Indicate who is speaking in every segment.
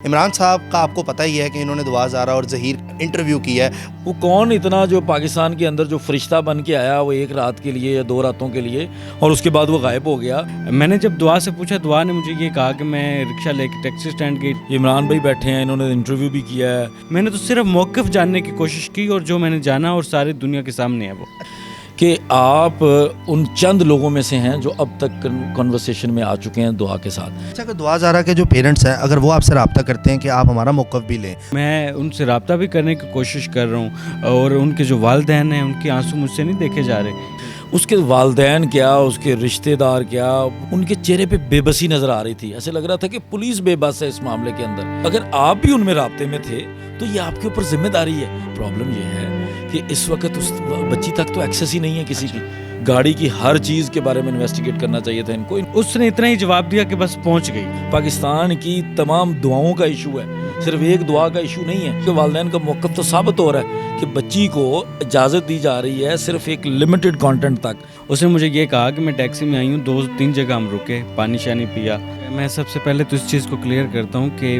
Speaker 1: عمران صاحب کا آپ کو پتہ ہی ہے کہ انہوں نے دعا زارا اور ظہیر انٹرویو کیا ہے.
Speaker 2: وہ کون اتنا جو پاکستان کے اندر جو فرشتہ بن کے آیا وہ ایک رات کے لیے یا دو راتوں کے لیے اور اس کے بعد وہ غائب ہو گیا.
Speaker 3: میں نے جب دعا سے پوچھا، دعا نے مجھے یہ کہا کہ میں رکشہ لے کے ٹیکسی اسٹینڈ گئی.
Speaker 2: عمران بھائی بیٹھے ہیں، انہوں نے انٹرویو بھی کیا ہے.
Speaker 3: میں نے تو صرف موقف جاننے کی کوشش کی اور جو میں نے جانا اور ساری دنیا کے سامنے ہے وہ
Speaker 2: کہ آپ ان چند لوگوں میں سے ہیں جو اب تک کنورسیشن میں آ چکے ہیں دعا کے ساتھ.
Speaker 1: اچھا کہ دعا زارا کے جو پیرنٹس ہیں اگر وہ آپ سے رابطہ کرتے ہیں کہ آپ ہمارا موقف بھی لیں،
Speaker 3: میں ان سے رابطہ بھی کرنے کی کوشش کر رہا ہوں اور ان کے جو والدین ہیں ان کے آنسو مجھ سے نہیں دیکھے جا رہے.
Speaker 2: اس کے والدین کیا، اس کے رشتہ دار کیا، ان کے چہرے پہ بے بسی نظر آ رہی تھی. ایسے لگ رہا تھا کہ پولیس بے بس ہے اس معاملے کے اندر. اگر آپ بھی ان میں رابطے میں تھے تو یہ آپ کے اوپر ذمہ داری ہے. پرابلم یہ ہے کہ اس وقت اس بچی تک تو ایکسیس ہی نہیں ہے کسی کی. گاڑی کی ہر چیز کے بارے میں انویسٹیگیٹ کرنا چاہیے تھا ان کو.
Speaker 3: اس نے اتنا ہی جواب دیا کہ بس پہنچ گئی.
Speaker 2: پاکستان کی تمام دعاؤں کا ایشو ہے، صرف ایک دعا کا ایشو نہیں ہے. کہ والدین کا موقف تو ثابت ہو رہا ہے کہ بچی کو اجازت دی جا رہی ہے صرف ایک لمیٹڈ کانٹینٹ تک.
Speaker 3: اس نے مجھے یہ کہا کہ میں ٹیکسی میں آئی ہوں، 2-3 جگہ ہم رکے، پانی شانی پیا. میں سب سے پہلے تو اس چیز کو کلیئر کرتا ہوں کہ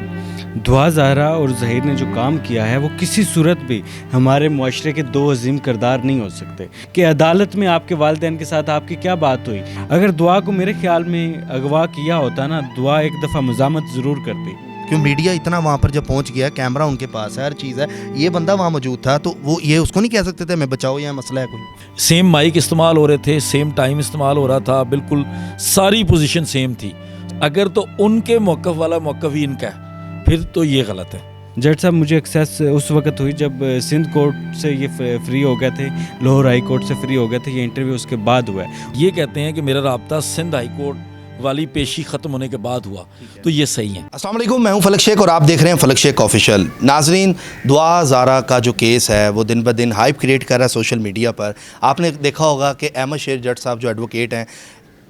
Speaker 3: دعا زہرا اور ظہیر نے جو کام کیا ہے وہ کسی صورت بھی ہمارے معاشرے کے دو عظیم کردار نہیں ہو سکتے. کہ عدالت میں آپ کے والدین کے ساتھ آپ کی کیا بات ہوئی؟ اگر دعا کو میرے خیال میں اغوا کیا ہوتا نا، دعا ایک دفعہ مزاحمت ضرور کرتی.
Speaker 1: کیوں میڈیا اتنا وہاں پر جب پہنچ گیا، کیمرہ ان کے پاس ہے، ہر چیز ہے، یہ بندہ وہاں موجود تھا تو وہ یہ اس کو نہیں کہہ سکتے تھے میں بچاؤ یا مسئلہ ہے کوئی؟
Speaker 2: سیم مائک استعمال ہو رہے تھے، سیم ٹائم استعمال ہو رہا تھا، بالکل ساری پوزیشن سیم تھی. اگر تو ان کے موقف والا موقف ہی ان کا ہے پھر تو یہ غلط ہے.
Speaker 3: جج صاحب مجھے ایکسیس اس وقت ہوئی جب سندھ کورٹ سے یہ فری ہو گئے تھے، لاہور ہائی کورٹ سے فری ہو گئے تھے. یہ انٹرویو اس کے بعد ہوا ہے.
Speaker 2: یہ کہتے ہیں کہ میرا رابطہ سندھ ہائی کورٹ والی پیشی ختم ہونے کے بعد ہوا، تو یہ صحیح ہے.
Speaker 1: السلام علیکم، میں ہوں فلک شیخ اور آپ دیکھ رہے ہیں فلک شیخ آفیشیل. ناظرین، دعا زارا کا جو کیس ہے وہ دن بدن ہائپ کریٹ کر رہا ہے سوشل میڈیا پر. آپ نے دیکھا ہوگا کہ احمد شیر جٹ صاحب جو ایڈوکیٹ ہیں،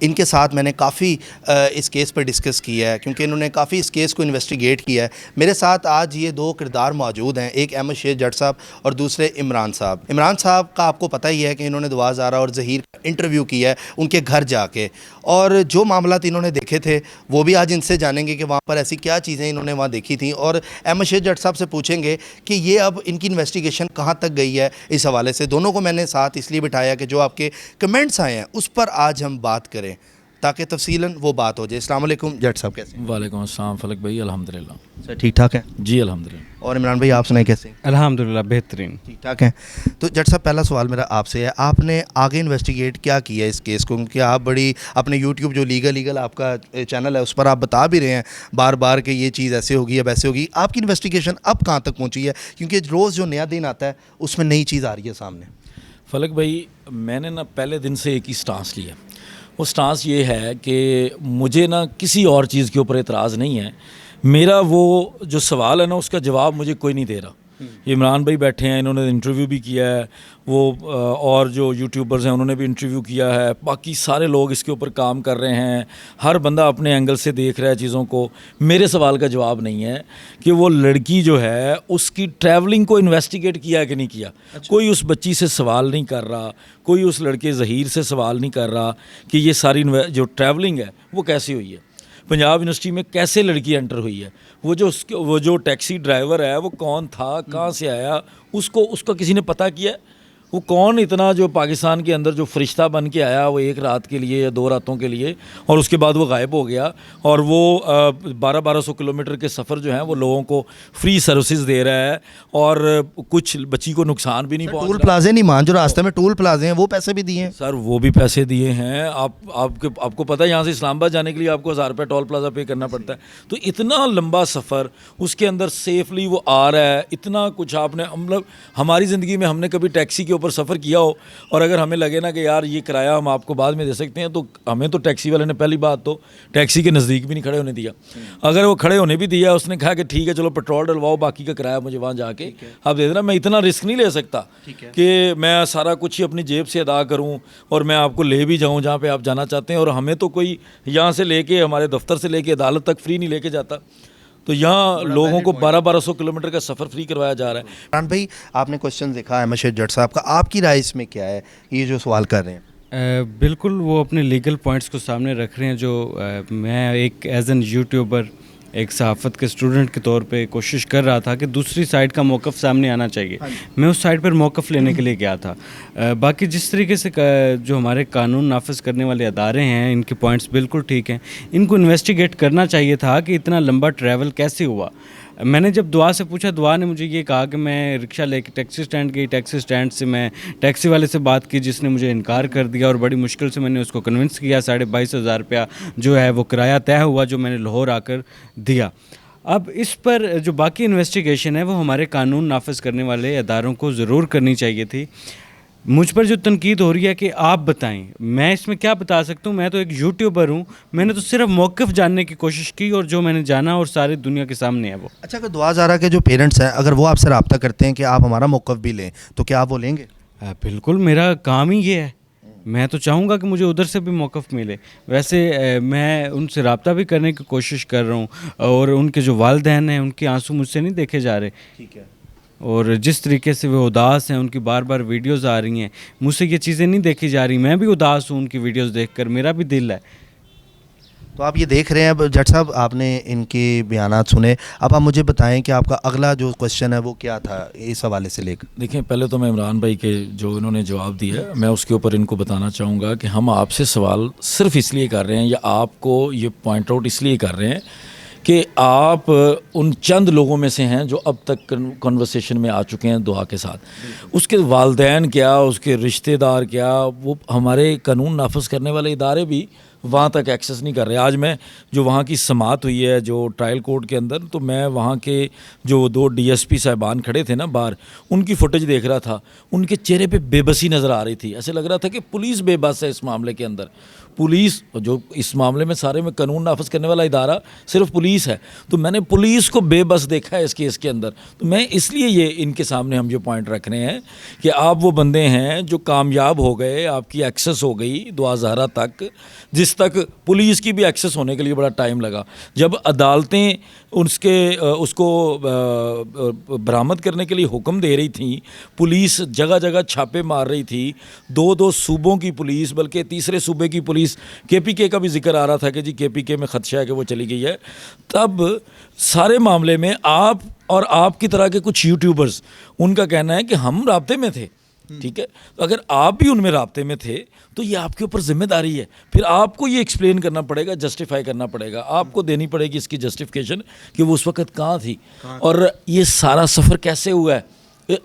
Speaker 1: ان کے ساتھ میں نے کافی اس کیس پر ڈسکس کیا ہے کیونکہ انہوں نے کافی اس کیس کو انویسٹیگیٹ کیا ہے. میرے ساتھ آج یہ دو کردار موجود ہیں، ایک احمد شیر جٹ صاحب اور دوسرے عمران صاحب. عمران صاحب کا آپ کو پتہ ہی ہے کہ انہوں نے دعا زارا اور ظہیر کا انٹرویو کیا ہے ان کے گھر جا کے، اور جو معاملات انہوں نے دیکھے تھے وہ بھی آج ان سے جانیں گے کہ وہاں پر ایسی کیا چیزیں انہوں نے وہاں دیکھی تھیں. اور احمد شیر جٹ صاحب سے پوچھیں گے کہ یہ اب ان کی انویسٹیگیشن کہاں تک گئی ہے. اس حوالے سے دونوں کو میں نے ساتھ اس لیے بٹھایا کہ جو آپ کے کمنٹس آئے ہیں اس پر آج ہم بات کریں تاکہ تفصیلاً وہ بات ہو جائے. السلام علیکم جٹ صاحب، کیسے ہیں؟
Speaker 2: وعلیکم السلام فلک بھائی، الحمدللہ
Speaker 1: سر ٹھیک ٹھاک ہے
Speaker 2: جی الحمدللہ.
Speaker 1: اور عمران بھائی آپ سنائیں کیسے ہیں؟
Speaker 3: الحمدللہ بہترین
Speaker 1: ٹھیک ٹھاک ہیں. تو جٹ صاحب پہلا سوال میرا آپ سے ہے، آپ نے آگے انویسٹیگیٹ کیا کیا ہے اس کیس کو؟ کیونکہ آپ بڑی اپنے یوٹیوب جو لیگل آپ کا چینل ہے اس پر آپ بتا بھی رہے ہیں بار بار کہ یہ چیز ایسے ہوگی اب ایسے ہوگی. آپ کی انویسٹیگیشن اب کہاں تک پہنچی ہے؟ کیونکہ روز جو نیا دن آتا ہے اس میں نئی چیز آ رہی ہے سامنے.
Speaker 2: فلک بھائی، میں نے پہلے دن سے ایک ہی سٹانس لیا. وہ سٹانس یہ ہے کہ مجھے کسی اور چیز کے اوپر اعتراض نہیں ہے. میرا وہ جو سوال ہے اس کا جواب مجھے کوئی نہیں دے رہا. عمران بھائی بیٹھے ہیں، انہوں نے انٹرویو بھی کیا ہے، وہ اور جو یوٹیوبرز ہیں انہوں نے بھی انٹرویو کیا ہے، باقی سارے لوگ اس کے اوپر کام کر رہے ہیں، ہر بندہ اپنے اینگل سے دیکھ رہا ہے چیزوں کو. میرے سوال کا جواب نہیں ہے کہ وہ لڑکی جو ہے اس کی ٹریولنگ کو انویسٹیگیٹ کیا کہ نہیں کیا. کوئی اس بچی سے سوال نہیں کر رہا، کوئی اس لڑکے ظہیر سے سوال نہیں کر رہا کہ یہ ساری جو ٹریولنگ ہے وہ کیسی ہوئی ہے، پنجاب یونیورسٹی میں کیسے لڑکی انٹر ہوئی ہے، وہ جو ٹیکسی ڈرائیور ہے وہ کون تھا، کہاں سے آیا، اس کا کسی نے پتہ کیا ہے؟ وہ کون اتنا جو پاکستان کے اندر جو فرشتہ بن کے آیا وہ ایک رات کے لیے یا دو راتوں کے لیے اور اس کے بعد وہ غائب ہو گیا، اور وہ 1200 کلومیٹر کے سفر جو ہیں وہ لوگوں کو فری سروسز دے رہا ہے اور کچھ بچی کو نقصان بھی نہیں پہنچ رہا.
Speaker 1: ٹول پلازے نہیں مان، جو راستے میں ٹول پلازے ہیں وہ پیسے بھی دیے ہیں
Speaker 2: سر، وہ بھی پیسے دیے ہیں. آپ کو پتہ ہے یہاں سے اسلام آباد جانے کے لیے آپ کو 1000 روپے ٹول پلازا پے کرنا پڑتا ہے. تو اتنا لمبا سفر اس کے اندر سیفلی وہ آ رہا ہے، اتنا کچھ آپ نے مطلب ہماری زندگی میں ہم نے کبھی ٹیکسی کے اوپر سفر کیا ہو اور اگر ہمیں لگے نا کہ یار یہ کرایہ ہم آپ کو بعد میں دے سکتے ہیں تو ہمیں تو ٹیکسی والے نے پہلی بات تو ٹیکسی کے نزدیک بھی نہیں کھڑے ہونے دیا. اگر وہ کھڑے ہونے بھی دیا اس نے کہا کہ ٹھیک ہے چلو پیٹرول ڈلواؤ، باقی کا کرایہ مجھے وہاں جا کے آپ دے دینا. میں اتنا رسک نہیں لے سکتا کہ میں سارا کچھ ہی اپنی جیب سے ادا کروں اور میں آپ کو لے بھی جاؤں جہاں پہ آپ جانا چاہتے ہیں. اور ہمیں تو کوئی یہاں سے لے کے ہمارے دفتر سے لے کے عدالت تک فری نہیں لے کے جاتا. تو یہاں لوگوں کو 1200 کلومیٹر کا سفر فری کروایا جا رہا ہے.
Speaker 1: عمران بھائی، آپ نے کوشچن دیکھا احمد شیر جٹ صاحب کا، آپ کی رائے اس میں کیا ہے یہ جو سوال کر رہے ہیں؟
Speaker 3: بالکل وہ اپنے لیگل پوائنٹس کو سامنے رکھ رہے ہیں جو میں ایک ایز این یوٹیوبر ایک صحافت کے اسٹوڈنٹ کے طور پہ کوشش کر رہا تھا کہ دوسری سائڈ کا موقف سامنے آنا چاہیے. میں اس سائڈ پر موقف لینے کے لیے گیا تھا. باقی جس طریقے سے جو ہمارے قانون نافذ کرنے والے ادارے ہیں ان کے پوائنٹس بالکل ٹھیک ہیں. ان کو انویسٹیگیٹ کرنا چاہیے تھا کہ اتنا لمبا ٹریول کیسے ہوا. میں نے جب دعا سے پوچھا, دعا نے مجھے یہ کہا کہ میں رکشہ لے کے ٹیکسی اسٹینڈ گئی, ٹیکسی اسٹینڈ سے میں ٹیکسی والے سے بات کی جس نے مجھے انکار کر دیا اور بڑی مشکل سے میں نے اس کو کنونس کیا. 22,500 روپیہ جو ہے وہ کرایہ طے ہوا جو میں نے لاہور آ کر دیا. اب اس پر جو باقی انویسٹیگیشن ہے وہ ہمارے قانون نافذ کرنے والے اداروں کو ضرور کرنی چاہیے تھی. مجھ پر جو تنقید ہو رہی ہے کہ آپ بتائیں, میں اس میں کیا بتا سکتا ہوں؟ میں تو ایک یوٹیوبر ہوں, میں نے تو صرف موقف جاننے کی کوشش کی اور جو میں نے جانا اور ساری دنیا کے سامنے ہے وہ.
Speaker 1: اچھا, اگر دعا زارا کے جو پیرنٹس ہیں اگر وہ آپ سے رابطہ کرتے ہیں کہ آپ ہمارا موقف بھی لیں تو کیا آپ وہ لیں گے؟
Speaker 3: بالکل, میرا کام ہی یہ ہے. میں تو چاہوں گا کہ مجھے ادھر سے بھی موقف ملے. ویسے میں ان سے رابطہ بھی کرنے کی کوشش کر رہا ہوں اور ان کے جو والدین ہیں ان کے آنسو مجھ سے نہیں دیکھے جا رہے.
Speaker 1: ٹھیک ہے.
Speaker 3: اور جس طریقے سے وہ اداس ہیں, ان کی بار بار ویڈیوز آ رہی ہیں, مجھ سے یہ چیزیں نہیں دیکھی جا رہی. میں بھی اداس ہوں ان کی ویڈیوز دیکھ کر, میرا بھی دل ہے.
Speaker 1: تو آپ یہ دیکھ رہے ہیں. اب جٹ صاحب آپ نے ان کے بیانات سنے, اب آپ مجھے بتائیں کہ آپ کا اگلا جو کوشچن ہے وہ کیا تھا اس حوالے سے لے کر.
Speaker 2: دیکھیں, پہلے تو میں عمران بھائی کے جو انہوں نے جواب دیا ہے میں اس کے اوپر ان کو بتانا چاہوں گا کہ ہم آپ سے سوال صرف اس لیے کر رہے ہیں یا آپ کو یہ پوائنٹ آؤٹ اس لیے کر رہے ہیں کہ آپ ان چند لوگوں میں سے ہیں جو اب تک کنورسیشن میں آ چکے ہیں دعا کے ساتھ. اس کے والدین کیا, اس کے رشتہ دار کیا, وہ ہمارے قانون نافذ کرنے والے ادارے بھی وہاں تک ایکسیس نہیں کر رہے. آج میں جو وہاں کی سماعت ہوئی ہے جو ٹرائل کورٹ کے اندر, تو میں وہاں کے جو 2 DSP صاحبان کھڑے تھے نا باہر, ان کی فوٹیج دیکھ رہا تھا. ان کے چہرے پہ بے بسی نظر آ رہی تھی. ایسے لگ رہا تھا کہ پولیس بے بس ہے اس معاملے کے اندر. پولیس جو اس معاملے میں سارے میں قانون نافذ کرنے والا ادارہ صرف پولیس ہے, تو میں نے پولیس کو بے بس دیکھا ہے اس کیس کے اندر. تو میں اس لیے یہ ان کے سامنے ہم جو پوائنٹ رکھ رہے ہیں کہ آپ وہ بندے ہیں جو کامیاب ہو گئے, آپ کی ایکسیس ہو گئی دعا زہرا تک, جس تک پولیس کی بھی ایکسیس ہونے کے لیے بڑا ٹائم لگا. جب عدالتیں اس کو برآمد کرنے کے لیے حکم دے رہی تھیں, پولیس جگہ جگہ چھاپے مار رہی تھی, 2 صوبوں کی پولیس, بلکہ تیسرے صوبے کی پولیس, KPK کا بھی ذکر آ رہا تھا کہ جی KPK میں خدشہ ہے کہ وہ چلی گئی ہے, تب سارے معاملے میں آپ اور آپ کی طرح کے کچھ یوٹیوبرز, ان کا کہنا ہے کہ ہم رابطے میں تھے. ٹھیک ہے, تو اگر آپ بھی ان میں رابطے میں تھے تو یہ آپ کے اوپر ذمہ داری ہے. پھر آپ کو یہ ایکسپلین کرنا پڑے گا, جسٹیفائی کرنا پڑے گا, آپ کو دینی پڑے گی اس کی جسٹیفیکیشن کہ وہ اس وقت کہاں تھی اور یہ سارا سفر کیسے ہوا ہے.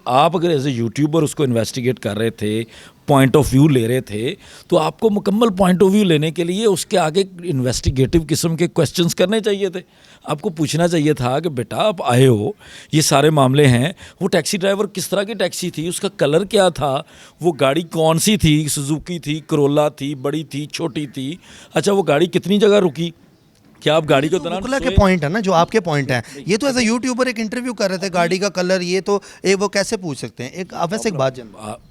Speaker 2: آپ اگر ایز اے یوٹیوبر اس کو انویسٹیگیٹ کر رہے تھے, پوائنٹ آف ویو لے رہے تھے, تو آپ کو مکمل پوائنٹ آف ویو لینے کے لیے اس کے آگے انویسٹیگیٹو قسم کے کویسچنز کرنے چاہیے تھے. آپ کو پوچھنا چاہیے تھا کہ بیٹا آپ آئے ہو, یہ سارے معاملے ہیں, وہ ٹیکسی ڈرائیور کس طرح کی ٹیکسی تھی, اس کا کلر کیا تھا, وہ گاڑی کون سی تھی, سوزوکی تھی, کرولا تھی, بڑی تھی, چھوٹی تھی, اچھا وہ گاڑی کتنی جگہ رکی, کیا آپ گاڑی کو
Speaker 1: وکلا کے پوائنٹ ہے نا جو آپ کے پوائنٹ ہیں. یہ تو ایز اے یوٹیوبر ایک انٹرویو کر رہے تھے, گاڑی کا کلر یہ تو وہ کیسے پوچھ سکتے ہیں. ایک ویسے ایک بات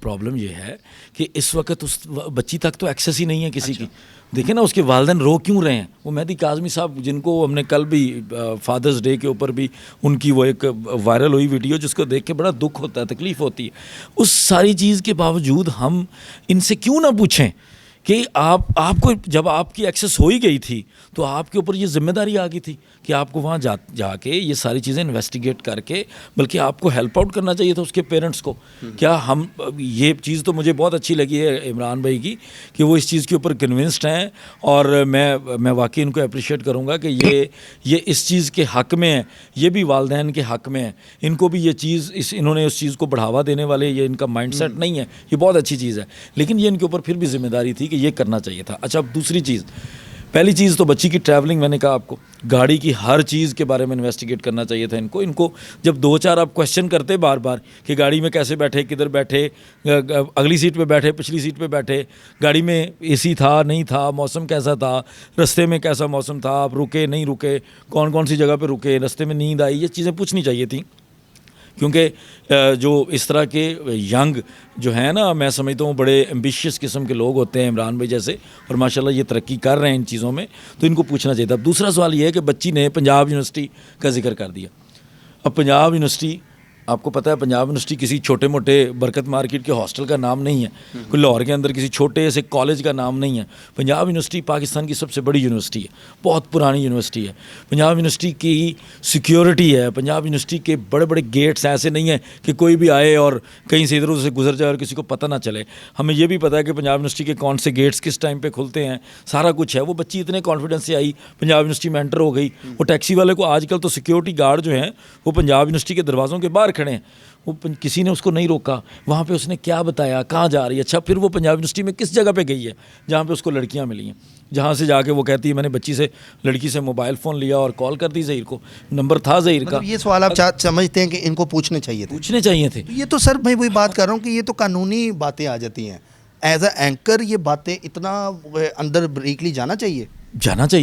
Speaker 2: پرابلم یہ ہے کہ اس وقت اس بچی تک تو ایکسیس ہی نہیں ہے کسی کی. دیکھیں نا اس کے والدین رو کیوں رہے ہیں. وہ مہدی کاظمی صاحب جن کو ہم نے کل بھی فادرز ڈے کے اوپر بھی ان کی وہ ایک وائرل ہوئی ویڈیو جس کو دیکھ کے بڑا دکھ ہوتا ہے, تکلیف ہوتی ہے. اس ساری چیز کے باوجود ہم ان سے کیوں نہ پوچھیں کہ آپ کو جب آپ کی ایکسیس ہو ہی گئی تھی تو آپ کے اوپر یہ ذمہ داری آ گئی تھی کہ آپ کو وہاں جا کے یہ ساری چیزیں انویسٹیگیٹ کر کے, بلکہ آپ کو ہیلپ آؤٹ کرنا چاہیے تھا اس کے پیرنٹس کو. کیا ہم یہ چیز تو مجھے بہت اچھی لگی ہے عمران بھائی کی کہ وہ اس چیز کے اوپر کنونسڈ ہیں, اور میں واقعی ان کو اپریشیٹ کروں گا کہ یہ اس چیز کے حق میں ہیں, یہ بھی والدین کے حق میں ہیں. ان کو بھی یہ چیز انہوں نے اس چیز کو بڑھاوا دینے والے, یہ ان کا مائنڈ سیٹ نہیں ہے, یہ بہت اچھی چیز ہے, لیکن یہ ان کے اوپر پھر بھی ذمہ داری تھی کہ یہ کرنا چاہیے تھا. اچھا, اب دوسری چیز, پہلی چیز تو بچی کی ٹریولنگ, میں نے کہا آپ کو گاڑی کی ہر چیز کے بارے میں انویسٹیگیٹ کرنا چاہیے تھا ان کو جب 2-4 آپ کویشچن کرتے بار بار کہ گاڑی میں کیسے بیٹھے, کدھر بیٹھے, اگلی سیٹ پہ بیٹھے, پچھلی سیٹ پہ بیٹھے, گاڑی میں AC تھا نہیں تھا, موسم کیسا تھا, رستے میں کیسا موسم تھا, آپ رکے نہیں رکے, کون سی جگہ پہ رکے, رستے میں نیند آئی, یہ چیزیں پوچھنی چاہیے تھیں. کیونکہ جو اس طرح کے ینگ جو ہیں نا, میں سمجھتا ہوں بڑے ایمبیشیس قسم کے لوگ ہوتے ہیں عمران بھائی جیسے, اور ماشاءاللہ یہ ترقی کر رہے ہیں ان چیزوں میں, تو ان کو پوچھنا چاہیے تھا. اب دوسرا سوال یہ ہے کہ بچی نے پنجاب یونیورسٹی کا ذکر کر دیا. اب پنجاب یونیورسٹی آپ کو پتہ ہے پنجاب یونیورسٹی کسی چھوٹے موٹے برکت مارکیٹ کے ہاسٹل کا نام نہیں ہے, کوئی لاہور کے اندر کسی چھوٹے سے کالج کا نام نہیں ہے. پنجاب یونیورسٹی پاکستان کی سب سے بڑی یونیورسٹی ہے, بہت پرانی یونیورسٹی ہے. پنجاب یونیورسٹی کی سیکیورٹی ہے, پنجاب یونیورسٹی کے بڑے بڑے گیٹس ایسے نہیں ہیں کہ کوئی بھی آئے اور کہیں سے ادھر ادھر سے گزر جائے اور کسی کو پتہ نہ چلے. ہمیں یہ بھی پتہ ہے کہ پنجاب یونیورسٹی کے کون سے گیٹس کس ٹائم پہ کھلتے ہیں, سارا کچھ ہے. وہ بچی اتنے کانفیڈنس سے آئی, پنجاب یونیورسٹی میں انٹر ہو گئی. وہ ٹیکسی والے کو آج کل تو سیکیورٹی گارڈ جو ہیں وہ پنجاب یونیورسٹی کے دروازوں کے باہر کھڑے ہیں, وہ کسی نے اس کو نہیں روکا. وہاں پہ اس نے کیا بتایا, کہاں جا رہی ہے. اچھا پھر وہ پنجاب یونیورسٹی میں کس جگہ پہ گئی ہے جہاں پہ اس کو لڑکیاں ملی ہیں, جہاں سے جا کے وہ کہتی ہے میں نے لڑکی سے موبائل فون لیا اور کال کر دی. ظہیر کو نمبر تھا ظہیر کا.
Speaker 1: یہ سوال آپ سمجھتے ہیں کہ ان کو پوچھنے چاہیے
Speaker 2: تھے.
Speaker 1: یہ تو سر میں وہی بات کر رہا ہوں کہ یہ تو قانونی باتیں آ جاتی ہیں. ایز اے اینکر یہ باتیں اتنا اندر بریکلی جانا چاہیے,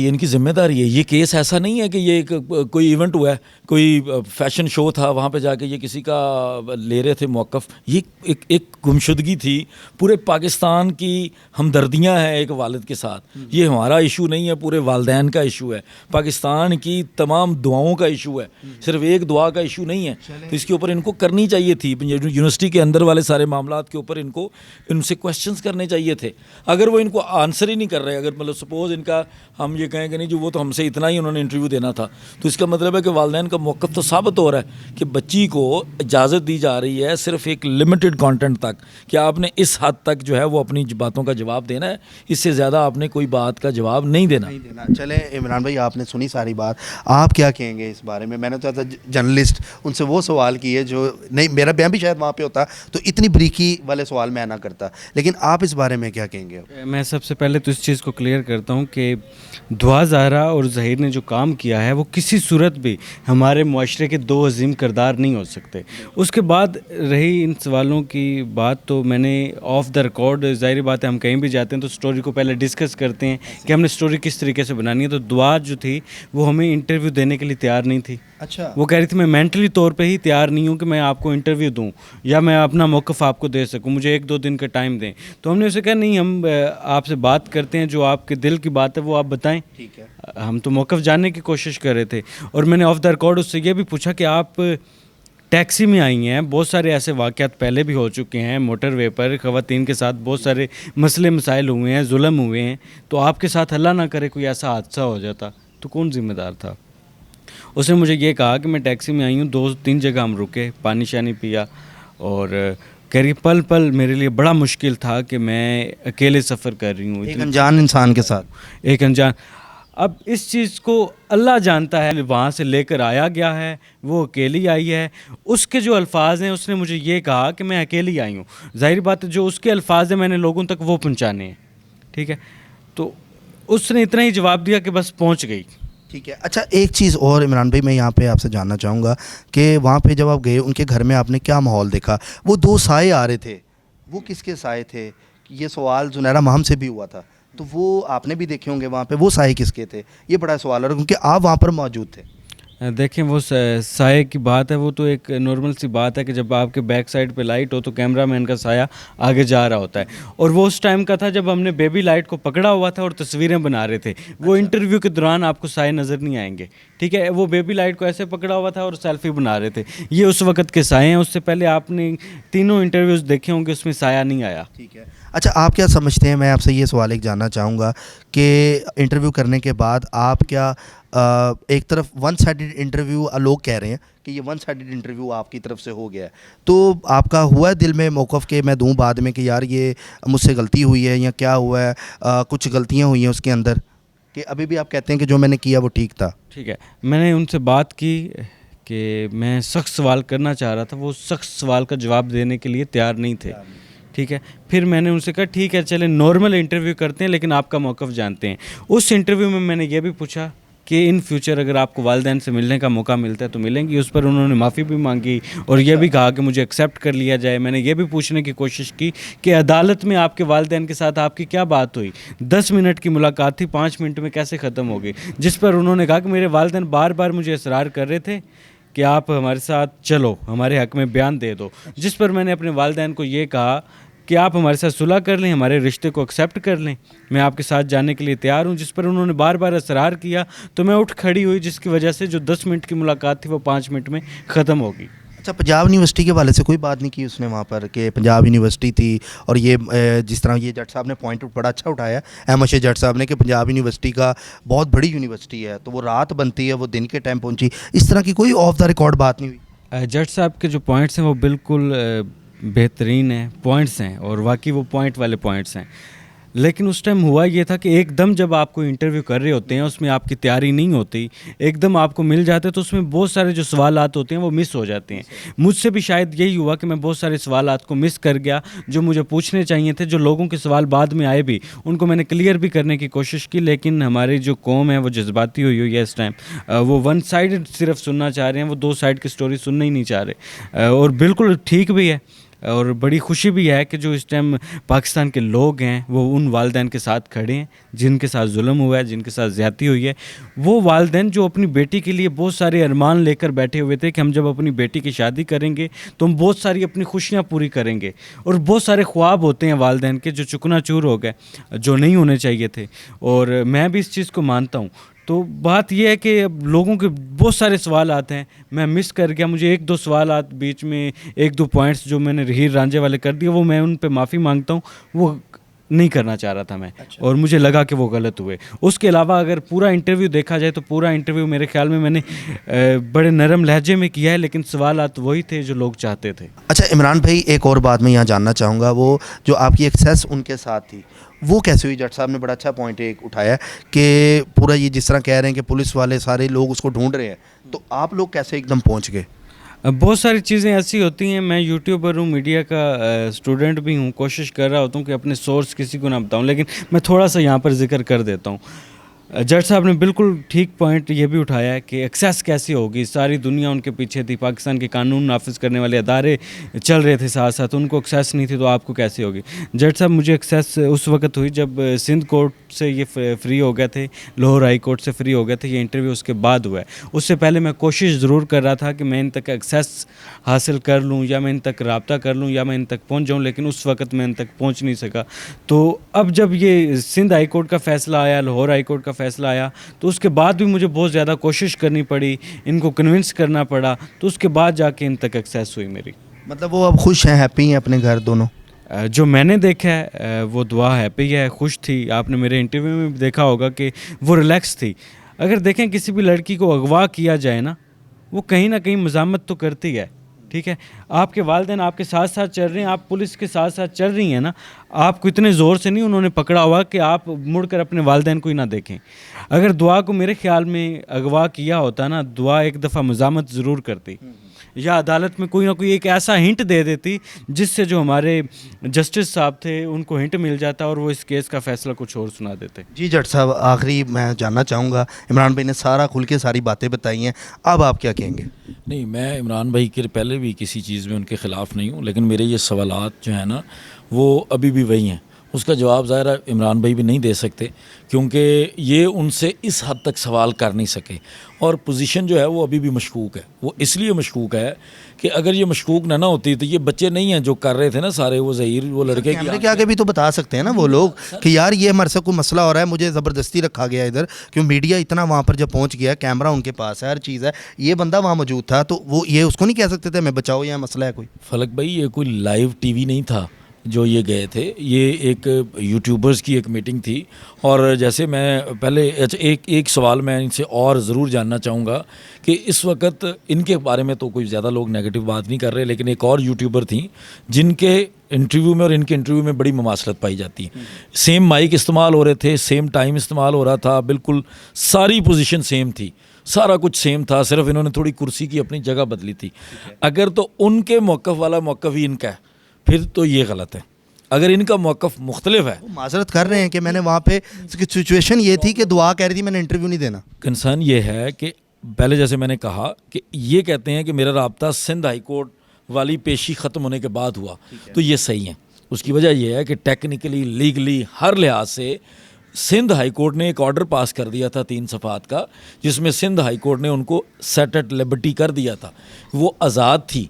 Speaker 2: ان کی ذمہ داری ہے. یہ کیس ایسا نہیں ہے کہ یہ ایک کوئی ایونٹ ہوا ہے, کوئی فیشن شو تھا, وہاں پہ جا کے یہ کسی کا لے رہے تھے موقف. یہ ایک گمشدگی تھی. پورے پاکستان کی ہمدردیاں ہیں ایک والد کے ساتھ. یہ ہمارا ایشو نہیں ہے, پورے والدین کا ایشو ہے, پاکستان کی تمام دعاؤں کا ایشو ہے, صرف ایک دعا کا ایشو نہیں ہے. تو اس کے اوپر ان کو کرنی چاہیے تھی. یونیورسٹی کے اندر والے سارے معاملات کے اوپر ان سے کویشچنس کرنے چاہیے تھے. اگر وہ ان کو آنسر ہی نہیں کر رہے, اگر مطلب سپوز ان کا ہم یہ کہیں کہ نہیں جو وہ تو ہم سے اتنا ہی انہوں نے انٹرویو دینا تھا, تو اس کا مطلب ہے کہ والدین کا موقف تو ثابت ہو رہا ہے کہ بچی کو اجازت دی جا رہی ہے صرف ایک لمیٹڈ کانٹینٹ تک, کہ آپ نے اس حد تک جو ہے وہ اپنی باتوں کا جواب دینا ہے, اس سے زیادہ آپ نے کوئی بات کا جواب نہیں دینا.
Speaker 1: چلیں عمران بھائی آپ نے سنی ساری بات, آپ کیا کہیں گے اس بارے میں؟ میں نے تو جرنلسٹ ان سے وہ سوال کیے جو نہیں, میرا بیان بھی شاید وہاں پہ ہوتا تو اتنی بریکی والے سوال میں نہ کرتا, لیکن آپ اس بارے میں کیا کہیں گے؟
Speaker 3: میں سب سے پہلے تو اس چیز کو کلیئر کرتا ہوں کہ دعا زہرا اور ظہیر نے جو کام کیا ہے وہ کسی صورت بھی ہمارے معاشرے کے دو عظیم کردار نہیں ہو سکتے. اس کے بعد رہی ان سوالوں کی بات, تو میں نے آف دا ریکارڈ, ظاہری بات ہے ہم کہیں بھی جاتے ہیں تو سٹوری کو پہلے ڈسکس کرتے ہیں کہ ہم نے سٹوری کس طریقے سے بنانی ہے. تو دعا جو تھی وہ ہمیں انٹرویو دینے کے لیے تیار نہیں تھی.
Speaker 1: اچھا,
Speaker 3: وہ کہہ رہی تھی میں مینٹلی طور پہ ہی تیار نہیں ہوں کہ میں آپ کو انٹرویو دوں یا میں اپنا موقف آپ کو دے سکوں, مجھے 1-2 دن کا ٹائم دیں. تو ہم نے اسے کہا نہیں, ہم آپ سے بات کرتے ہیں, جو آپ کے دل کی بات ہے وہ آپ بتائیں.
Speaker 1: ٹھیک ہے.
Speaker 3: ہم تو موقف جاننے کی کوشش کر رہے تھے. اور میں نے آف دا ریکارڈ اس سے یہ بھی پوچھا کہ آپ ٹیکسی میں آئی ہیں, بہت سارے ایسے واقعات پہلے بھی ہو چکے ہیں موٹر وے پر, خواتین کے ساتھ بہت سارے مسئلے مسائل ہوئے ہیں, ظلم ہوئے ہیں, تو آپ کے ساتھ اللہ نہ کرے کوئی ایسا حادثہ ہو جاتا تو کون ذمہ دار تھا؟ اس نے مجھے یہ کہا کہ میں ٹیکسی میں آئی ہوں, 2-3 جگہ ہم رکے, پانی شانی پیا, اور کہہ رہی پل پل میرے لیے بڑا مشکل تھا کہ میں اکیلے سفر کر رہی ہوں,
Speaker 1: ایک انجان انسان کے ساتھ,
Speaker 3: ایک انجان. اب اس چیز کو اللہ جانتا ہے, وہاں سے لے کر آیا گیا ہے, وہ اکیلی آئی ہے. اس کے جو الفاظ ہیں, اس نے مجھے یہ کہا کہ میں اکیلی آئی ہوں. ظاہر بات ہے جو اس کے الفاظ ہیں میں نے لوگوں تک وہ پہنچانے ہیں. ٹھیک ہے, تو اس نے اتنا ہی جواب دیا کہ بس پہنچ گئی.
Speaker 1: ٹھیک ہے. اچھا ایک چیز اور عمران بھائی میں یہاں پہ آپ سے جاننا چاہوں گا کہ وہاں پہ جب آپ گئے ان کے گھر میں آپ نے کیا ماحول دیکھا؟ وہ 2 سائے آ رہے تھے, وہ کس کے سائے تھے؟ یہ سوال زنیرہ ماہم سے بھی ہوا تھا, تو وہ آپ نے بھی دیکھے ہوں گے وہاں پہ, وہ سائے کس کے تھے؟ یہ بڑا سوال ہے کیونکہ آپ وہاں پر موجود تھے.
Speaker 3: دیکھیں وہ سائے کی بات ہے, وہ تو ایک نارمل سی بات ہے کہ جب آپ کے بیک سائڈ پہ لائٹ ہو تو کیمرہ مین کا سایہ آگے جا رہا ہوتا ہے. اور وہ اس ٹائم کا تھا جب ہم نے بیبی لائٹ کو پکڑا ہوا تھا اور تصویریں بنا رہے تھے. وہ انٹرویو کے دوران آپ کو سائے نظر نہیں آئیں گے. ٹھیک ہے, وہ بیبی لائٹ کو ایسے پکڑا ہوا تھا اور سیلفی بنا رہے تھے. یہ اس وقت کے سائے ہیں. اس سے پہلے آپ نے 3 انٹرویوز دیکھے ہوں گے, اس میں سایہ نہیں آیا.
Speaker 1: ٹھیک ہے. اچھا آپ کیا سمجھتے ہیں, میں آپ سے یہ سوال ایک جاننا چاہوں گا کہ انٹرویو کرنے کے بعد آپ کیا ایک طرف ون سائیڈڈ انٹرویو لوگ کہہ رہے ہیں کہ یہ ون سائیڈڈ انٹرویو آپ کی طرف سے ہو گیا ہے, تو آپ کا ہوا ہے دل میں موقف کہ میں دوں بعد میں کہ یار یہ مجھ سے غلطی ہوئی ہے یا کیا ہوا ہے, کچھ غلطیاں ہوئی ہیں اس کے اندر, کہ ابھی بھی آپ کہتے ہیں کہ جو میں نے کیا وہ ٹھیک تھا؟
Speaker 3: ٹھیک ہے, میں نے ان سے بات کی کہ میں سخت سوال کرنا چاہ رہا تھا, وہ سخت سوال کا جواب دینے کے لیے تیار نہیں تھے. ٹھیک ہے, پھر میں نے ان سے کہا ٹھیک ہے چلیں نارمل انٹرویو کرتے ہیں لیکن آپ کا موقف جانتے ہیں. اس انٹرویو میں نے یہ بھی پوچھا کہ ان فیوچر اگر آپ کو والدین سے ملنے کا موقع ملتا ہے تو ملیں گی. اس پر انہوں نے معافی بھی مانگی اور یہ بھی کہا کہ مجھے ایکسیپٹ کر لیا جائے. میں نے یہ بھی پوچھنے کی کوشش کی کہ عدالت میں آپ کے والدین کے ساتھ آپ کی کیا بات ہوئی؟ 10 منٹ کی ملاقات تھی, 5 منٹ میں کیسے ختم ہو گئی؟ جس پر انہوں نے کہا کہ میرے والدین بار بار مجھے اصرار کر رہے تھے کہ آپ ہمارے ساتھ چلو, ہمارے حق میں بیان دے دو. جس پر میں نے اپنے والدین کو یہ کہا کہ آپ ہمارے ساتھ صلح کر لیں, ہمارے رشتے کو ایکسیپٹ کر لیں, میں آپ کے ساتھ جانے کے لیے تیار ہوں. جس پر انہوں نے بار بار اصرار کیا تو میں اٹھ کھڑی ہوئی, جس کی وجہ سے جو 10 منٹ کی ملاقات تھی وہ 5 منٹ میں ختم ہوگی.
Speaker 1: اچھا پنجاب یونیورسٹی کے والے سے کوئی بات نہیں کی اس نے وہاں پر کہ پنجاب یونیورسٹی تھی اور یہ جس طرح یہ جٹ صاحب نے پوائنٹ بڑا اچھا اٹھایا احمد شیخ جٹ صاحب نے کہ پنجاب یونیورسٹی کا بہت بڑی یونیورسٹی ہے تو وہ رات بنتی ہے وہ دن کے ٹائم پہنچی, اس طرح کی کوئی آف دا ریکارڈ بات نہیں ہوئی؟
Speaker 3: جٹ صاحب کے جو پوائنٹس ہیں وہ بالکل بہترین ہیں پوائنٹس ہیں, اور واقعی وہ پوائنٹ والے پوائنٹس ہیں. لیکن اس ٹائم ہوا یہ تھا کہ ایک دم جب آپ کو انٹرویو کر رہے ہوتے ہیں اس میں آپ کی تیاری نہیں ہوتی, ایک دم آپ کو مل جاتے تو اس میں بہت سارے جو سوالات ہوتے ہیں وہ مس ہو جاتے ہیں. مجھ سے بھی شاید یہی ہوا کہ میں بہت سارے سوالات کو مس کر گیا جو مجھے پوچھنے چاہیے تھے, جو لوگوں کے سوال بعد میں آئے بھی ان کو میں نے کلیئر بھی کرنے کی کوشش کی. لیکن ہماری جو قوم ہے وہ جذباتی ہوئی ہے اس ٹائم, وہ ون سائڈ صرف سننا چاہ رہے ہیں, وہ دو سائڈ کی سٹوری سننا ہی نہیں چاہ رہے, اور بالکل ٹھیک بھی ہے. اور بڑی خوشی بھی ہے کہ جو اس ٹائم پاکستان کے لوگ ہیں وہ ان والدین کے ساتھ کھڑے ہیں جن کے ساتھ ظلم ہوا ہے, جن کے ساتھ زیادتی ہوئی ہے. وہ والدین جو اپنی بیٹی کے لیے بہت سارے ارمان لے کر بیٹھے ہوئے تھے کہ ہم جب اپنی بیٹی کی شادی کریں گے تو ہم بہت ساری اپنی خوشیاں پوری کریں گے, اور بہت سارے خواب ہوتے ہیں والدین کے جو چکنا چور ہو گئے, جو نہیں ہونے چاہیے تھے. اور میں بھی اس چیز کو مانتا ہوں. تو بات یہ ہے کہ لوگوں کے بہت سارے سوالات ہیں, میں مس کر گیا. مجھے ایک دو سوالات بیچ میں, ایک دو پوائنٹس جو میں نے ہیر رانجھے والے کر دیے وہ میں ان پہ معافی مانگتا ہوں, وہ نہیں کرنا چاہ رہا تھا میں, اور مجھے لگا کہ وہ غلط ہوئے. اس کے علاوہ اگر پورا انٹرویو دیکھا جائے تو پورا انٹرویو میرے خیال میں نے بڑے نرم لہجے میں کیا ہے, لیکن سوالات وہی تھے جو لوگ چاہتے تھے.
Speaker 1: اچھا عمران بھائی ایک اور بات میں یہاں جاننا چاہوں گا, وہ جو آپ کی ایکسیس ان کے ساتھ تھی وہ کیسے ہوئی؟ جٹ صاحب نے بڑا اچھا پوائنٹ ایک اٹھایا کہ پورا یہ جس طرح کہہ رہے ہیں کہ پولیس والے سارے لوگ اس کو ڈھونڈ رہے ہیں, تو آپ لوگ کیسے ایک دم پہنچ گئے؟
Speaker 3: بہت ساری چیزیں ایسی ہوتی ہیں. میں یوٹیوبر ہوں, میڈیا کا اسٹوڈنٹ بھی ہوں, کوشش کر رہا ہوتا ہوں کہ اپنے سورس کسی کو نہ بتاؤں, لیکن میں تھوڑا سا یہاں پر ذکر کر دیتا ہوں. جج صاحب نے بالکل ٹھیک پوائنٹ یہ بھی اٹھایا ہے کہ ایکسیس کیسی ہوگی. ساری دنیا ان کے پیچھے تھی, پاکستان کے قانون نافذ کرنے والے ادارے چل رہے تھے ساتھ ساتھ, ان کو ایکسیس نہیں تھی تو آپ کو کیسی ہوگی. جج صاحب مجھے ایکسیس اس وقت ہوئی جب سندھ کورٹ سے یہ فری ہو گئے تھے, لاہور ہائی کورٹ سے فری ہو گئے تھے. یہ انٹرویو اس کے بعد ہوا ہے. اس سے پہلے میں کوشش ضرور کر رہا تھا کہ میں ان تک ایکسیس حاصل کر لوں, یا میں ان تک رابطہ کر لوں, یا میں ان تک پہنچ جاؤں, لیکن اس وقت میں ان تک پہنچ نہیں سکا. تو اب جب یہ سندھ ہائی کورٹ کا فیصلہ آیا, لاہور ہائی کورٹ کا فیصلہ آیا, تو اس کے بعد بھی مجھے بہت زیادہ کوشش کرنی پڑی, ان کو کنونس کرنا پڑا, تو اس کے بعد جا کے ان تک ایکسیس ہوئی میری.
Speaker 1: مطلب وہ اب خوش ہیں, ہیپی ہیں اپنے گھر دونوں؟
Speaker 3: جو میں نے دیکھا ہے وہ دعا ہیپی ہے, خوش تھی. آپ نے میرے انٹرویو میں بھی دیکھا ہوگا کہ وہ ریلیکس تھی. اگر دیکھیں کسی بھی لڑکی کو اغوا کیا جائے نا, وہ کہیں نہ کہیں مزاحمت تو کرتی ہے, ٹھیک ہے. آپ کے والدین آپ کے ساتھ ساتھ چل رہے ہیں, آپ پولیس کے ساتھ ساتھ چل رہی ہیں نا, آپ کو اتنے زور سے نہیں انہوں نے پکڑا ہوا کہ آپ مڑ کر اپنے والدین کو ہی نہ دیکھیں. اگر دعا کو میرے خیال میں اغوا کیا ہوتا نا, دعا ایک دفعہ مزاحمت ضرور کرتی, یا عدالت میں کوئی نہ کوئی ایک ایسا ہنٹ دے دیتی جس سے جو ہمارے جسٹس صاحب تھے ان کو ہنٹ مل جاتا اور وہ اس کیس کا فیصلہ کچھ اور سنا دیتے.
Speaker 1: جی جٹ صاحب, آخری میں جاننا چاہوں گا, عمران بھائی نے سارا کھل کے ساری باتیں بتائی ہیں, اب آپ کیا کہیں گے؟
Speaker 2: نہیں, میں عمران بھائی کے پہلے بھی کسی چیز میں ان کے خلاف نہیں ہوں, لیکن میرے یہ سوالات جو ہیں نا وہ ابھی بھی وہی ہیں. اس کا جواب ظاہر ہے عمران بھائی بھی نہیں دے سکتے, کیونکہ یہ ان سے اس حد تک سوال کر نہیں سکے, اور پوزیشن جو ہے وہ ابھی بھی مشکوک ہے. وہ اس لیے مشکوک ہے کہ اگر یہ مشکوک نہ ہوتی تو یہ بچے نہیں ہیں جو کر رہے تھے نا سارے, وہ ظہیر وہ لڑکے
Speaker 1: کیمرے کے آگے بھی تو بتا سکتے ہیں نا وہ لوگ کہ یار یہ ہمارے سے کوئی مسئلہ ہو رہا ہے, مجھے زبردستی رکھا گیا ادھر, کیوں میڈیا اتنا وہاں پر جب پہنچ گیا, کیمرہ ان کے پاس ہے, ہر چیز ہے, یہ بندہ وہاں موجود تھا, تو وہ یہ اس کو نہیں کہہ سکتے تھے میں بچاؤ, یہاں مسئلہ ہے کوئی؟
Speaker 2: فلک بھائی یہ کوئی لائیو ٹی وی نہیں تھا جو یہ گئے تھے, یہ ایک یوٹیوبرز کی ایک میٹنگ تھی. اور جیسے میں پہلے ایک سوال میں ان سے اور ضرور جاننا چاہوں گا کہ اس وقت ان کے بارے میں تو کوئی زیادہ لوگ نیگیٹو بات نہیں کر رہے, لیکن ایک اور یوٹیوبر تھیں جن کے انٹرویو میں اور ان کے انٹرویو میں بڑی مماثلت پائی جاتی ہے. سیم مائک استعمال ہو رہے تھے, سیم ٹائم استعمال ہو رہا تھا, بالکل ساری پوزیشن سیم تھی, سارا کچھ سیم تھا, صرف انہوں نے تھوڑی کرسی کی اپنی جگہ بدلی تھی. اگر تو ان کے موقف والا موقف ہی ان کا ہے پھر تو یہ غلط ہے. اگر ان کا موقف مختلف ہے,
Speaker 1: معذرت کر رہے ہیں کہ میں نے وہاں پہ سچویشن یہ تھی کہ دعا کہہ رہی تھی میں نے انٹرویو نہیں دینا.
Speaker 2: کنسرن یہ ہے کہ پہلے جیسے میں نے کہا کہ یہ کہتے ہیں کہ میرا رابطہ سندھ ہائی کورٹ والی پیشی ختم ہونے کے بعد ہوا, تو یہ صحیح ہے. اس کی وجہ یہ ہے کہ ٹیکنیکلی لیگلی ہر لحاظ سے سندھ ہائی کورٹ نے ایک آرڈر پاس کر دیا تھا 3 صفحات کا, جس میں سندھ ہائی کورٹ نے ان کو سیٹ ایٹ لبرٹی کر دیا تھا, وہ آزاد تھی.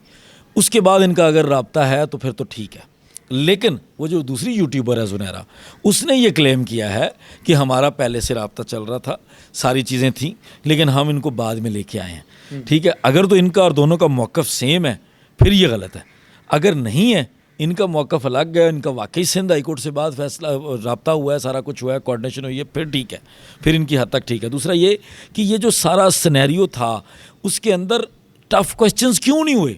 Speaker 2: اس کے بعد ان کا اگر رابطہ ہے تو پھر تو ٹھیک ہے. لیکن وہ جو دوسری یوٹیوبر ہے زنیرہ, اس نے یہ کلیم کیا ہے کہ ہمارا پہلے سے رابطہ چل رہا تھا, ساری چیزیں تھیں, لیکن ہم ان کو بعد میں لے کے آئے ہیں. ٹھیک ہے, اگر تو ان کا اور دونوں کا موقف سیم ہے پھر یہ غلط ہے. اگر نہیں ہے, ان کا موقف الگ ہے, ان کا واقعی سندھ ہائی کورٹ سے بعد فیصلہ رابطہ ہوا ہے, سارا کچھ ہوا ہے, کوارڈینیشن ہوئی ہے, پھر ٹھیک ہے, پھر ان کی حد تک ٹھیک ہے. دوسرا یہ کہ یہ جو سارا سینیریو تھا اس کے اندر ٹف کویسچنز کیوں نہیں ہوئے.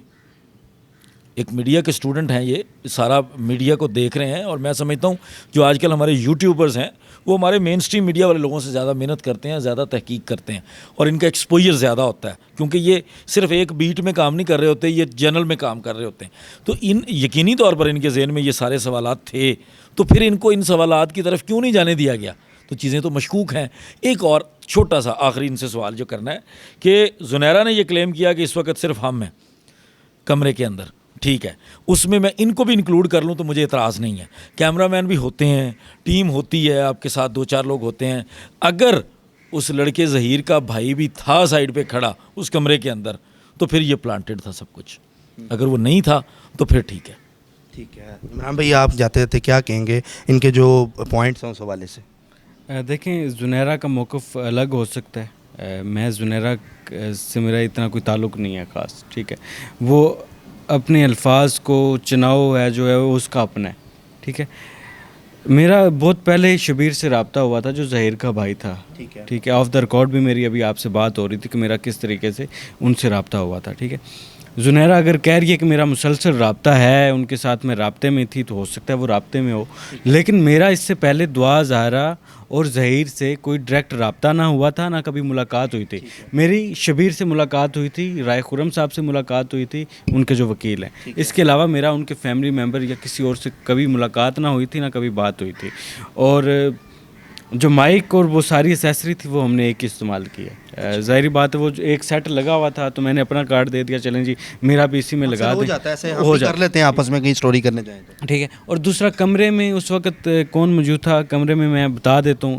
Speaker 2: ایک میڈیا کے اسٹوڈنٹ ہیں, یہ سارا میڈیا کو دیکھ رہے ہیں, اور میں سمجھتا ہوں جو آج کل ہمارے یوٹیوبرز ہیں وہ ہمارے مین اسٹریم میڈیا والے لوگوں سے زیادہ محنت کرتے ہیں, زیادہ تحقیق کرتے ہیں, اور ان کا ایکسپوجر زیادہ ہوتا ہے, کیونکہ یہ صرف ایک بیٹ میں کام نہیں کر رہے ہوتے, یہ جنرل میں کام کر رہے ہوتے ہیں. تو ان یقینی طور پر ان کے ذہن میں یہ سارے سوالات تھے, تو پھر ان کو ان سوالات کی طرف کیوں نہیں جانے دیا گیا. تو چیزیں تو مشکوک ہیں. ایک اور چھوٹا سا آخری ان سے سوال جو کرنا ہے کہ زنیرہ نے یہ کلیم کیا کہ اس وقت صرف ہم ہیں کمرے کے اندر, ٹھیک ہے, اس میں ان کو بھی انکلوڈ کر لوں تو مجھے اعتراض نہیں ہے. کیمرہ مین بھی ہوتے ہیں, ٹیم ہوتی ہے, آپ کے ساتھ 2-4 لوگ ہوتے ہیں. اگر اس لڑکے ظہیر کا بھائی بھی تھا سائڈ پہ کھڑا اس کمرے کے اندر تو پھر یہ پلانٹڈ تھا سب کچھ. اگر وہ نہیں تھا تو پھر ٹھیک ہے.
Speaker 1: ٹھیک ہے عمران بھائی, آپ جاتے تھے کیا کہیں گے ان کے جو پوائنٹس ہیں اس حوالے سے؟
Speaker 3: دیکھیں, زنیرہ کا موقف الگ ہو سکتا ہے. میں زنیرہ سے میرا اتنا کوئی تعلق نہیں ہے خاص, ٹھیک ہے. وہ اپنے الفاظ کو چناؤ ہے جو ہے وہ اس کا اپنا ہے, ٹھیک ہے. میرا بہت پہلے شبیر سے رابطہ ہوا تھا جو ظہیر کا بھائی تھا, ٹھیک ہے. آف دا ریکارڈ بھی میری ابھی آپ سے بات ہو رہی تھی کہ میرا کس طریقے سے ان سے رابطہ ہوا تھا, ٹھیک ہے. زنیرہ اگر کہہ رہی ہے کہ میرا مسلسل رابطہ ہے, ان کے ساتھ میں رابطے میں تھی, تو ہو سکتا ہے وہ رابطے میں ہو, لیکن میرا اس سے پہلے دعا زہرا اور ظہیر سے کوئی ڈائریکٹ رابطہ نہ ہوا تھا, نہ کبھی ملاقات ہوئی تھی. میری شبیر سے ملاقات ہوئی تھی, رائے خرم صاحب سے ملاقات ہوئی تھی, ان کے جو وکیل ہیں. اس کے علاوہ میرا ان کے فیملی ممبر یا کسی اور سے کبھی ملاقات نہ ہوئی تھی, نہ کبھی بات ہوئی تھی. اور جو مائک اور وہ ساری ایسیسری تھی وہ ہم نے ایک ہی استعمال کی ہے. ظاہری بات ہے وہ ایک سیٹ لگا ہوا تھا تو میں نے اپنا کارڈ دے دیا, چلیں جی میرا بھی اسی میں لگا دیں,
Speaker 1: ہو جاتا ہے, ایسے ہم کر لیتے ہیں آپس میں کہیں اسٹوری کرنے جائیں تو,
Speaker 3: ٹھیک ہے. اور دوسرا, کمرے میں اس وقت کون موجود تھا کمرے میں بتا دیتا ہوں,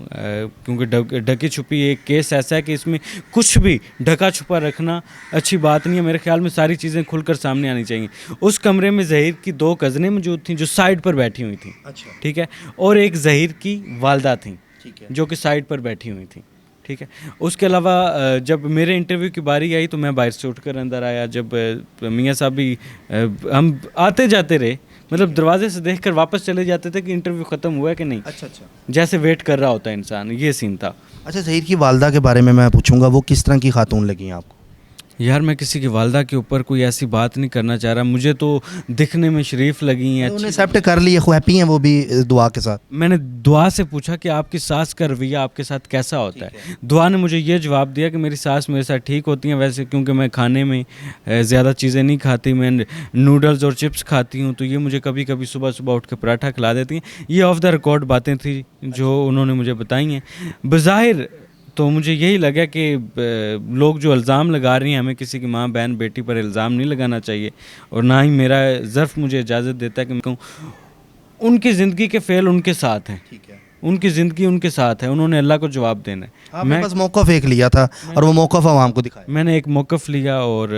Speaker 3: کیونکہ ڈھکی چھپی ایک کیس ایسا ہے کہ اس میں کچھ بھی ڈھکا چھپا رکھنا اچھی بات نہیں ہے. میرے خیال میں ساری چیزیں کھل کر سامنے آنی چاہیے. اس کمرے میں ظہیر کی 2 کزنیں موجود تھیں جو سائڈ پر بیٹھی ہوئی تھیں, ٹھیک ہے, اور ایک ظہیر کی والدہ تھیں جو کہ سائڈ پر بیٹھی ہوئی تھیں, ٹھیک ہے. اس کے علاوہ جب میرے انٹرویو کی باری آئی تو میں باہر سے اٹھ کر اندر آیا. جب میاں صاحب بھی, ہم آتے جاتے رہے, مطلب دروازے سے دیکھ کر واپس چلے جاتے تھے کہ انٹرویو ختم ہوا ہے کہ نہیں, جیسے ویٹ کر رہا ہوتا ہے انسان, یہ سین تھا.
Speaker 1: اچھا, ظہیر کی والدہ کے بارے میں پوچھوں گا, وہ کس طرح کی خاتون لگی ہیں آپ کو؟
Speaker 3: یار میں کسی کی والدہ کے اوپر کوئی ایسی بات نہیں کرنا چاہ رہا, مجھے تو دکھنے میں شریف لگی ہیں,
Speaker 1: انہوں نے ایکسیپٹ کر لی ہے, ہیپی ہیں وہ بھی دعا کے ساتھ.
Speaker 3: میں نے دعا سے پوچھا کہ آپ کی ساس کا رویہ آپ کے ساتھ کیسا ہوتا ہے. دعا نے مجھے یہ جواب دیا کہ میری ساس میرے ساتھ ٹھیک ہوتی ہیں, ویسے کیونکہ میں کھانے میں زیادہ چیزیں نہیں کھاتی, میں نوڈلز اور چپس کھاتی ہوں, تو یہ مجھے کبھی کبھی صبح صبح اٹھ کے پراٹھا کھلا دیتی ہیں. یہ آف دا ریکارڈ باتیں تھیں جو انہوں نے مجھے بتائی ہیں. بظاہر تو مجھے یہی لگا کہ لوگ جو الزام لگا رہی ہیں, ہمیں کسی کی ماں بہن بیٹی پر الزام نہیں لگانا چاہیے, اور نہ ہی میرا ظرف مجھے اجازت دیتا ہے کہ میں کہوں ان کی زندگی کے فعل ان کے ساتھ ہیں, ان کی زندگی ان کے ساتھ ہے, انہوں نے اللہ کو جواب دینا ہے.
Speaker 1: آپ نے بس موقف ایک لیا تھا اور وہ موقف عوام کو دکھایا.
Speaker 3: میں نے ایک موقف لیا, اور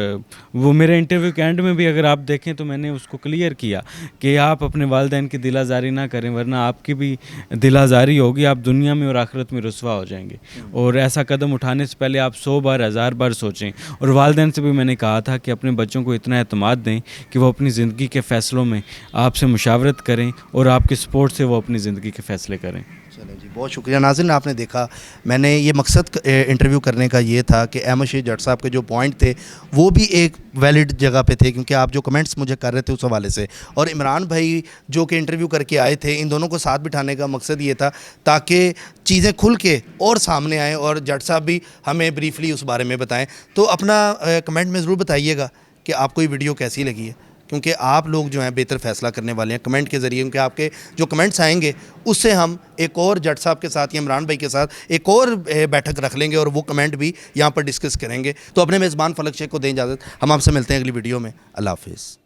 Speaker 3: وہ میرے انٹرویو کے اینڈ میں بھی اگر آپ دیکھیں تو میں نے اس کو کلیئر کیا کہ آپ اپنے والدین کی دل آزاری نہ کریں, ورنہ آپ کی بھی دل آزاری ہوگی, آپ دنیا میں اور آخرت میں رسوا ہو جائیں گے. اور ایسا قدم اٹھانے سے پہلے آپ 100 بار 1000 بار سوچیں. اور والدین سے بھی میں نے کہا تھا کہ اپنے بچوں کو اتنا اعتماد دیں کہ وہ اپنی زندگی کے فیصلوں میں آپ سے مشاورت کریں, اور آپ کے سپورٹ سے وہ اپنی زندگی کے فیصلے کریں.
Speaker 1: چلیں جی, بہت شکریہ. ناظرین, آپ نے دیکھا, میں نے یہ مقصد انٹرویو کرنے کا یہ تھا کہ احمد شیر جٹ صاحب کے جو پوائنٹ تھے وہ بھی ایک ویلڈ جگہ پہ تھے, کیونکہ آپ جو کمنٹس مجھے کر رہے تھے اس حوالے سے, اور عمران بھائی جو کہ انٹرویو کر کے آئے تھے, ان دونوں کو ساتھ بٹھانے کا مقصد یہ تھا تاکہ چیزیں کھل کے اور سامنے آئیں, اور جٹ صاحب بھی ہمیں بریفلی اس بارے میں بتائیں. تو اپنا کمنٹ میں ضرور بتائیے گا کہ آپ کو یہ ویڈیو کیسی لگی ہے, کیونکہ آپ لوگ جو ہیں بہتر فیصلہ کرنے والے ہیں کمنٹ کے ذریعے, کیونکہ آپ کے جو کمنٹس آئیں گے اس سے ہم ایک اور جٹ صاحب کے ساتھ یا عمران بھائی کے ساتھ ایک اور بیٹھک رکھ لیں گے, اور وہ کمنٹ بھی یہاں پر ڈسکس کریں گے. تو اپنے میزبان فلک شیخ کو دیں اجازت, ہم آپ سے ملتے ہیں اگلی ویڈیو میں. اللہ حافظ.